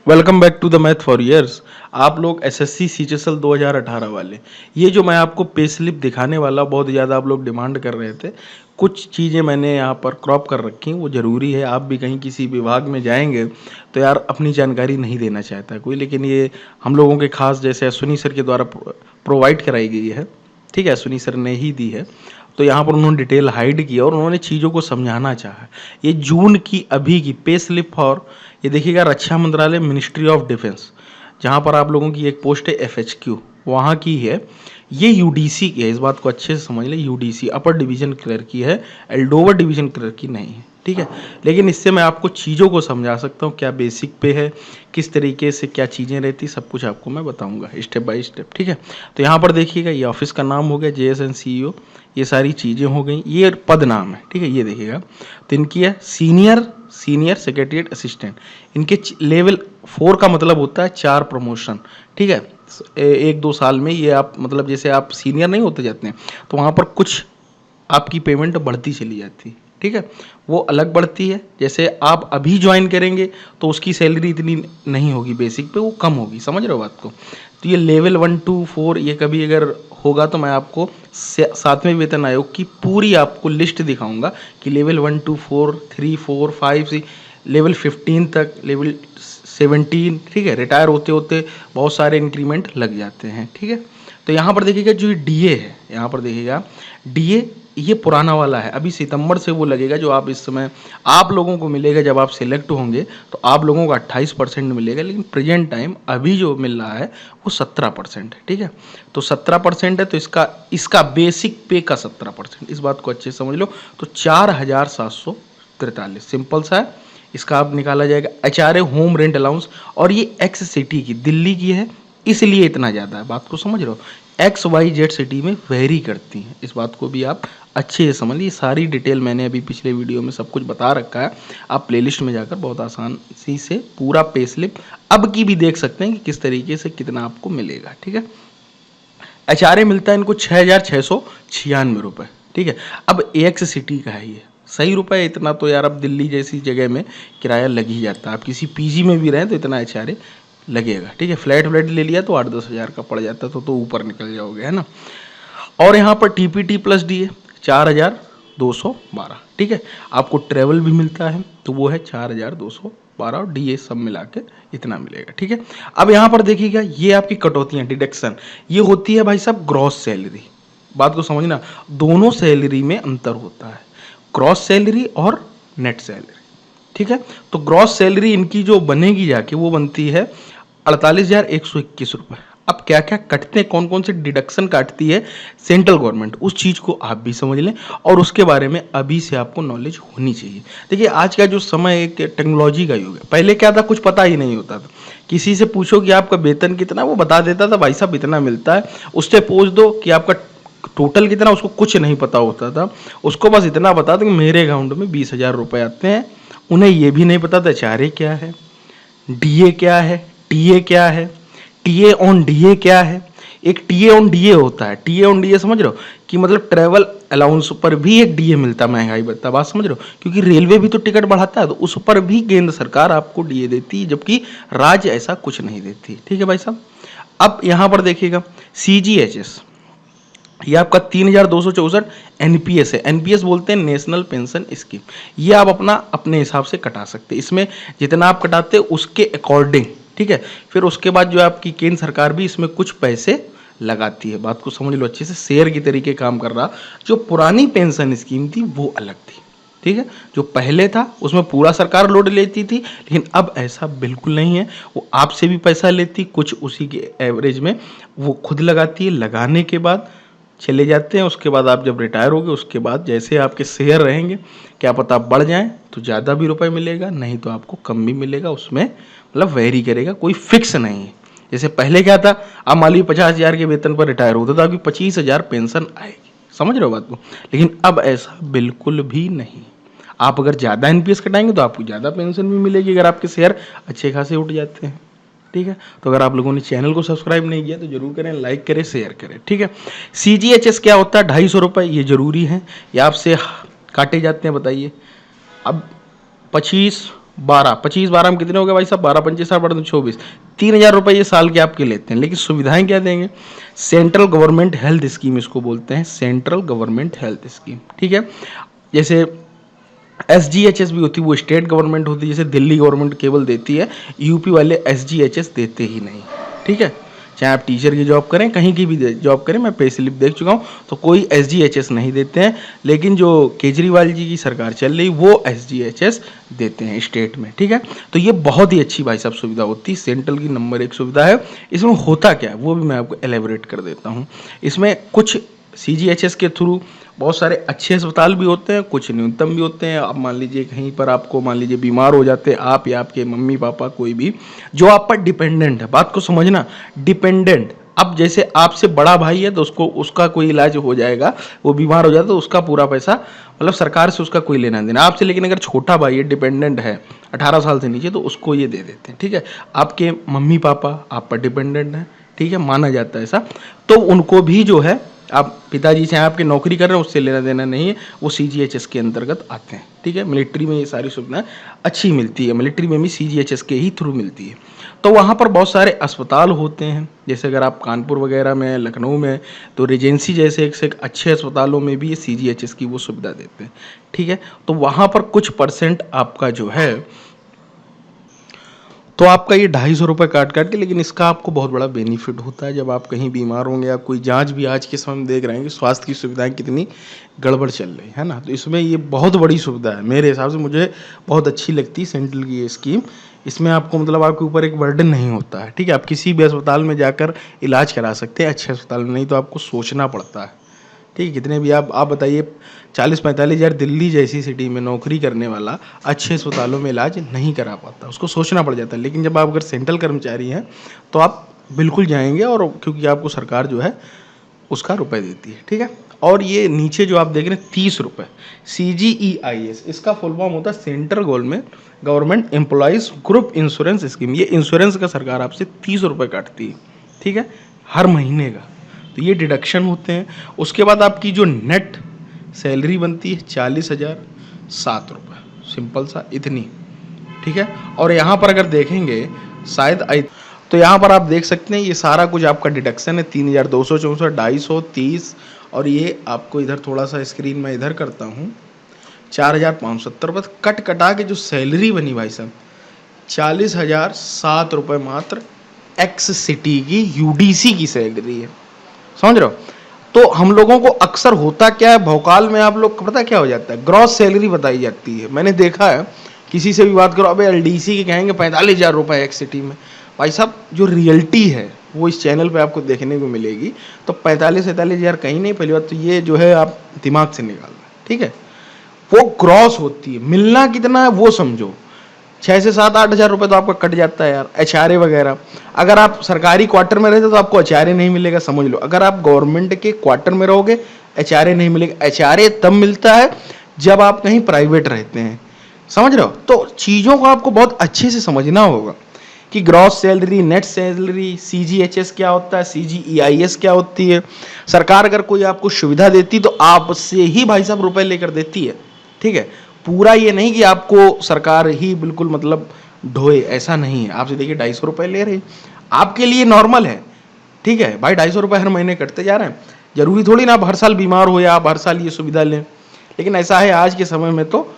Welcome back to the math for years. आप लोग SSC CGL 2018 वाले, ये जो मैं आपको पे स्लिप दिखाने वाला बहुत ज़्यादा आप लोग डिमांड कर रहे थे। कुछ चीज़ें मैंने यहाँ पर क्रॉप कर रखी हैं, वो ज़रूरी है। आप भी कहीं किसी विभाग में जाएंगे तो यार अपनी जानकारी नहीं देना चाहता है कोई, लेकिन ये हम लोगों के खास जैसे अश्विनी सर के द्वारा प्रोवाइड कराई गई है। ठीक है, अश्विनी सर ने ही दी है। तो यहाँ पर उन्होंने डिटेल हाइड किया और उन्होंने चीज़ों को समझाना चाहा। ये जून की अभी की पे स्लिप और ये देखिएगा रक्षा मंत्रालय मिनिस्ट्री ऑफ डिफेंस, जहाँ पर आप लोगों की एक पोस्ट है एफएचक्यू, वहाँ की है। ये यूडीसी की है, इस बात को अच्छे से समझ लें। यूडीसी अपर डिवीजन क्लर्क की है, एल्डोवर डिवीजन क्लर्क की नहीं है। ठीक है, लेकिन इससे मैं आपको चीज़ों को समझा सकता हूँ, क्या बेसिक पे है, किस तरीके से क्या चीज़ें रहती, सब कुछ आपको मैं बताऊंगा स्टेप बाय स्टेप। ठीक है, तो यहाँ पर देखिएगा ये ऑफिस का नाम हो गया JSN CEO, ये सारी चीज़ें हो गई, ये पद नाम है। ठीक है, ये देखिएगा तो इनकी है सीनियर सेक्रेटरीट असिस्टेंट। इनके लेवल 4 का मतलब होता है 4 प्रमोशन। ठीक है, 1-2 साल में ये आप मतलब जैसे आप सीनियर नहीं होते जाते हैं तो वहाँ पर कुछ आपकी पेमेंट बढ़ती चली जाती है। ठीक है, वो अलग बढ़ती है। जैसे आप अभी ज्वाइन करेंगे तो उसकी सैलरी इतनी नहीं होगी, बेसिक पे वो कम होगी। समझ रहे हो बात को? तो ये लेवल 1 to 4 ये कभी अगर होगा तो मैं आपको 7वें वेतन आयोग की पूरी आपको लिस्ट दिखाऊंगा कि लेवल 1 to 4, 3, 4, 5 से लेवल 15 तक, लेवल 17। ठीक है, रिटायर होते होते बहुत सारे इंक्रीमेंट लग जाते हैं। ठीक है, तो यहाँ पर देखिएगा जो डीए है, यहाँ पर देखिएगा डीए ये पुराना वाला है। अभी सितंबर से वो लगेगा, जो आप इस समय आप लोगों को मिलेगा जब आप सिलेक्ट होंगे तो आप लोगों को 28% मिलेगा, लेकिन प्रेजेंट टाइम अभी जो मिल रहा है वो 17% है। ठीक है, तो 17% है तो इसका बेसिक पे का 17%, इस बात को अच्छे से समझ लो। तो 4743 सिंपल सा है। इसका आप निकाला जाएगा HRA होम रेंट अलाउंस, और ये एक्स सिटी की दिल्ली की है इसलिए इतना ज़्यादा है। बात को समझ रहे हो? XYZ सिटी में वेरी करती हैं, इस बात को भी आप अच्छे से समझ लीजिए। सारी डिटेल मैंने अभी पिछले वीडियो में सब कुछ बता रखा है। आप प्लेलिस्ट में जाकर बहुत आसानी से पूरा पे स्लिप अब की भी देख सकते हैं कि किस तरीके से कितना आपको मिलेगा। ठीक है, HRA मिलता है इनको 6,696 रुपये। ठीक है, अब AX सिटी का है ये सही रुपये। इतना तो यार अब दिल्ली जैसी जगह में किराया लग ही जाता है। आप किसी PG में भी रहें तो इतना HRA लगेगा। ठीक है, फ्लैट ले लिया तो 8-10 हज़ार का पड़ जाता तो ऊपर निकल जाओगे, है ना। और यहाँ पर TPT प्लस DA 4,212। ठीक है, आपको ट्रेवल भी मिलता है तो वो है 4,212 और DA सब मिला के इतना मिलेगा। ठीक है, अब यहाँ पर देखिएगा ये आपकी कटौतियाँ डिडक्शन ये होती है भाई साहब ग्रॉस सैलरी। बात को समझना, दोनों सैलरी में अंतर होता है, ग्रॉस सैलरी और नेट सैलरी। ठीक है, तो ग्रॉस सैलरी इनकी जो बनेगी जाके वो बनती है 48,121 रुपये। अब क्या क्या कटते हैं, कौन कौन से डिडक्शन काटती है सेंट्रल गवर्नमेंट, उस चीज़ को आप भी समझ लें और उसके बारे में अभी से आपको नॉलेज होनी चाहिए। देखिए आज का जो समय एक टेक्नोलॉजी का युग है। पहले क्या था, कुछ पता ही नहीं होता था। किसी से पूछो कि आपका वेतन कितना, वो बता देता था भाई साहब इतना मिलता है। उससे पूछ दो कि आपका टोटल कितना, उसको कुछ नहीं पता होता था। उसको बस इतना बता दो कि मेरे अकाउंट में 20,000 रुपये आते हैं। उन्हें ये भी नहीं पता था HRA क्या है, DA क्या है, TA क्या है, TA ऑन DA क्या है। एक TA ऑन DA होता है, TA ऑन DA समझ रहे हो कि मतलब ट्रैवल अलाउंस पर भी एक DA मिलता है, महंगाई भत्ता। बात समझ रहे हो, क्योंकि रेलवे भी तो टिकट बढ़ाता है तो उस पर भी केंद्र सरकार आपको DA देती है, जबकि राज्य ऐसा कुछ नहीं देती। ठीक है भाई साहब, अब यहाँ पर देखिएगा CGHS, ये आपका 3,264 NPS है। NPS बोलते हैं नेशनल पेंशन स्कीम। ये आप अपने हिसाब से कटा सकते हैं, इसमें जितना आप कटाते हैं उसके अकॉर्डिंग। ठीक है, फिर उसके बाद जो आपकी केंद्र सरकार भी इसमें कुछ पैसे लगाती है। बात को समझ लो अच्छे से, शेयर की तरीके काम कर रहा। जो पुरानी पेंशन स्कीम थी वो अलग थी। ठीक है, जो पहले था उसमें पूरा सरकार लोड लेती थी, लेकिन अब ऐसा बिल्कुल नहीं है। वो आपसे भी पैसा लेती, कुछ उसी के एवरेज में वो खुद लगाती है। लगाने के बाद चले जाते हैं। उसके बाद आप जब रिटायर होगे उसके बाद जैसे आपके शेयर रहेंगे, क्या पता आप बढ़ जाएं तो ज़्यादा भी रुपए मिलेगा, नहीं तो आपको कम भी मिलेगा। उसमें मतलब वेरी करेगा, कोई फिक्स नहीं है। जैसे पहले क्या था, आप मान लीजिए 50,000 के वेतन पर रिटायर होता था, आपकी 25,000 पेंशन आएगी। समझ रहे हो बात को? लेकिन अब ऐसा बिल्कुल भी नहीं। आप अगर ज़्यादा NPS कटाएंगे तो आपको ज़्यादा पेंशन भी मिलेगी, अगर आपके शेयर अच्छे खासे उठ जाते हैं। ठीक है, तो अगर आप लोगों ने चैनल को सब्सक्राइब नहीं किया तो जरूर करें, लाइक करें, शेयर करें। ठीक है, CGHS क्या होता है, 250 रुपये, ये जरूरी है। ये आपसे काटे जाते हैं, बताइए। अब 25 12, 25 12 में कितने हो गए भाई साहब, 12 25 60 12 24, 3,000 रुपये ये साल के आपके लेते हैं। लेकिन सुविधाएं क्या देंगे, सेंट्रल गवर्नमेंट हेल्थ स्कीम इसको बोलते हैं, सेंट्रल गवर्नमेंट हेल्थ स्कीम, ठीक है। जैसे SGHS भी होती है, वो स्टेट गवर्नमेंट होती है, जैसे दिल्ली गवर्नमेंट केवल देती है, यूपी वाले SGHS देते ही नहीं, ठीक है। चाहे आप टीचर की जॉब करें, कहीं की भी जॉब करें, मैं पे स्लिप देख चुका हूँ, तो कोई SGHS नहीं देते हैं। लेकिन जो केजरीवाल जी की सरकार चल रही वो SGHS देते हैं स्टेट में, ठीक है। तो ये बहुत ही अच्छी भाई साहब सुविधा होती है, सेंट्रल की नंबर 1 सुविधा है। इसमें होता क्या है वो भी मैं आपको एलेबोरेट कर देता हूँ। इसमें कुछ CGHS के थ्रू बहुत सारे अच्छे अस्पताल भी होते हैं, कुछ न्यूनतम भी होते हैं। आप मान लीजिए कहीं पर आपको मान लीजिए बीमार हो जाते हैं आप या आपके मम्मी पापा, कोई भी जो आप पर डिपेंडेंट है, बात को समझना, डिपेंडेंट। अब जैसे आपसे बड़ा भाई है तो उसका कोई इलाज हो जाएगा, वो बीमार हो जाता है तो उसका पूरा पैसा मतलब सरकार से उसका कोई लेना देना आपसे। लेकिन अगर छोटा भाई है, डिपेंडेंट है 18 साल से नीचे, तो उसको ये दे देते हैं, ठीक है। आपके मम्मी पापा आप पर डिपेंडेंट हैं, ठीक है, माना जाता है ऐसा, तो उनको भी जो है, आप पिताजी चाहे आपकी नौकरी कर रहे हैं उससे लेना देना नहीं है, वो CGHS के अंतर्गत आते हैं, ठीक है। मिलिट्री में ये सारी सुविधाएं अच्छी मिलती है, मिलिट्री में भी CGHS के ही थ्रू मिलती है। तो वहाँ पर बहुत सारे अस्पताल होते हैं, जैसे अगर आप कानपुर वगैरह में, लखनऊ में, तो रेजेंसी जैसे एक से एक अच्छे अस्पतालों में भी ये CGHS की वो सुविधा देते हैं, ठीक है। तो वहाँ पर कुछ % आपका जो है, तो आपका ये 250 रुपये काट काट के, लेकिन इसका आपको बहुत बड़ा बेनिफिट होता है जब आप कहीं बीमार होंगे या कोई जांच भी। आज के समय में देख रहे हैं कि स्वास्थ्य की सुविधाएं कितनी गड़बड़ चल रही है ना, तो इसमें ये बहुत बड़ी सुविधा है मेरे हिसाब से, मुझे बहुत अच्छी लगती है सेंट्रल की ये स्कीम। इसमें आपको मतलब आपके ऊपर एक बर्डन नहीं होता है, ठीक है। आप किसी भी अस्पताल में जाकर इलाज करा सकते हैं, अच्छे अस्पताल में, नहीं तो आपको सोचना पड़ता है, ठीक है। कितने भी आप बताइए, 40-45 हज़ार दिल्ली जैसी सिटी में नौकरी करने वाला अच्छे अस्पतालों में इलाज नहीं करा पाता, उसको सोचना पड़ जाता है। लेकिन जब आप अगर सेंट्रल कर्मचारी हैं तो आप बिल्कुल जाएंगे, और क्योंकि आपको सरकार जो है उसका रुपए देती है, ठीक है। और ये नीचे जो आप देख रहे हैं 30 रुपये, CGEIS, इसका फुल फॉर्म होता है central government employees group insurance scheme. ये इंश्योरेंस का सरकार आपसे 30 रुपये काटती है, ठीक है, हर महीने का। तो ये डिडक्शन होते हैं। उसके बाद आपकी जो नेट सैलरी बनती है 40,007 रुपये, सिंपल सा इतनी, ठीक है। और यहाँ पर अगर देखेंगे शायद तो यहाँ पर आप देख सकते हैं ये सारा कुछ आपका डिडक्शन है, 3,264, 250, 30, और ये आपको इधर थोड़ा सा स्क्रीन में इधर करता हूँ, 4,570 रुपये कट कटा के जो सैलरी बनी भाई साहब 40,007 रुपये मात्र एक्स सिटी की UDC की सैलरी है, समझ रहे हो। तो हम लोगों को अक्सर होता क्या है, भोकाल में आप लोग को पता क्या हो जाता है, ग्रॉस सैलरी बताई जाती है। मैंने देखा है, किसी से भी बात करो, अबे LDC के कहेंगे 45,000 रुपये एक्स सिटी में। भाई साहब जो रियलिटी है वो इस चैनल पे आपको देखने को मिलेगी। तो 45-47,000 कहीं नहीं, पहली बात तो ये जो है आप दिमाग से निकालना, ठीक है। वो ग्रॉस होती है, मिलना कितना है वो समझो, 6 से 7-8 हज़ार रुपये तो आपका कट जाता है यार, HRA वगैरह। अगर आप सरकारी क्वार्टर में रहते तो आपको HRA नहीं मिलेगा, समझ लो। अगर आप गवर्नमेंट के क्वार्टर में रहोगे HRA नहीं मिलेगा। HRA तब मिलता है जब आप कहीं प्राइवेट रहते हैं, समझ रहे हो। तो चीज़ों को आपको बहुत अच्छे से समझना होगा कि gross salary, net salary, CGHS क्या होता है, CGEIS क्या होती है। सरकार अगर कोई आपको सुविधा देती तो आपसे ही भाई साहब रुपए लेकर देती है, ठीक है। पूरा ये नहीं कि आपको सरकार ही बिल्कुल मतलब ढोए, ऐसा नहीं है। आपसे देखिए 250 रुपये ले रही, आपके लिए नॉर्मल है, ठीक है भाई। 250 रुपये हर महीने कटते जा रहे हैं, जरूरी थोड़ी ना आप हर साल बीमार हो या आप हर साल ये सुविधा लें। लेकिन ऐसा है आज के समय में, तो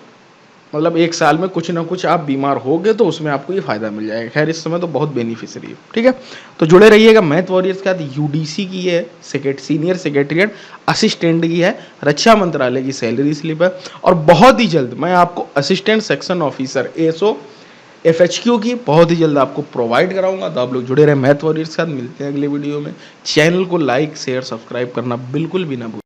मतलब एक साल में कुछ ना कुछ आप बीमार होगे तो उसमें आपको ये फायदा मिल जाएगा। खैर इस समय तो बहुत बेनिफिशियरी है, ठीक है। तो जुड़े रहिएगा। मैथ वॉरियर्स का UDC की है, सीनियर सेक्रेटरीट असिस्टेंट की है, रक्षा मंत्रालय की सैलरी स्लिप है, और बहुत ही जल्द मैं आपको assistant section officer ASO FHQ की बहुत ही जल्द आपको प्रोवाइड कराऊंगा। तो आप लोग जुड़े रहे मैथ वॉरियर्स के साथ। मिलते हैं अगले वीडियो में। चैनल को लाइक शेयर सब्सक्राइब करना बिल्कुल भी ना भूलें।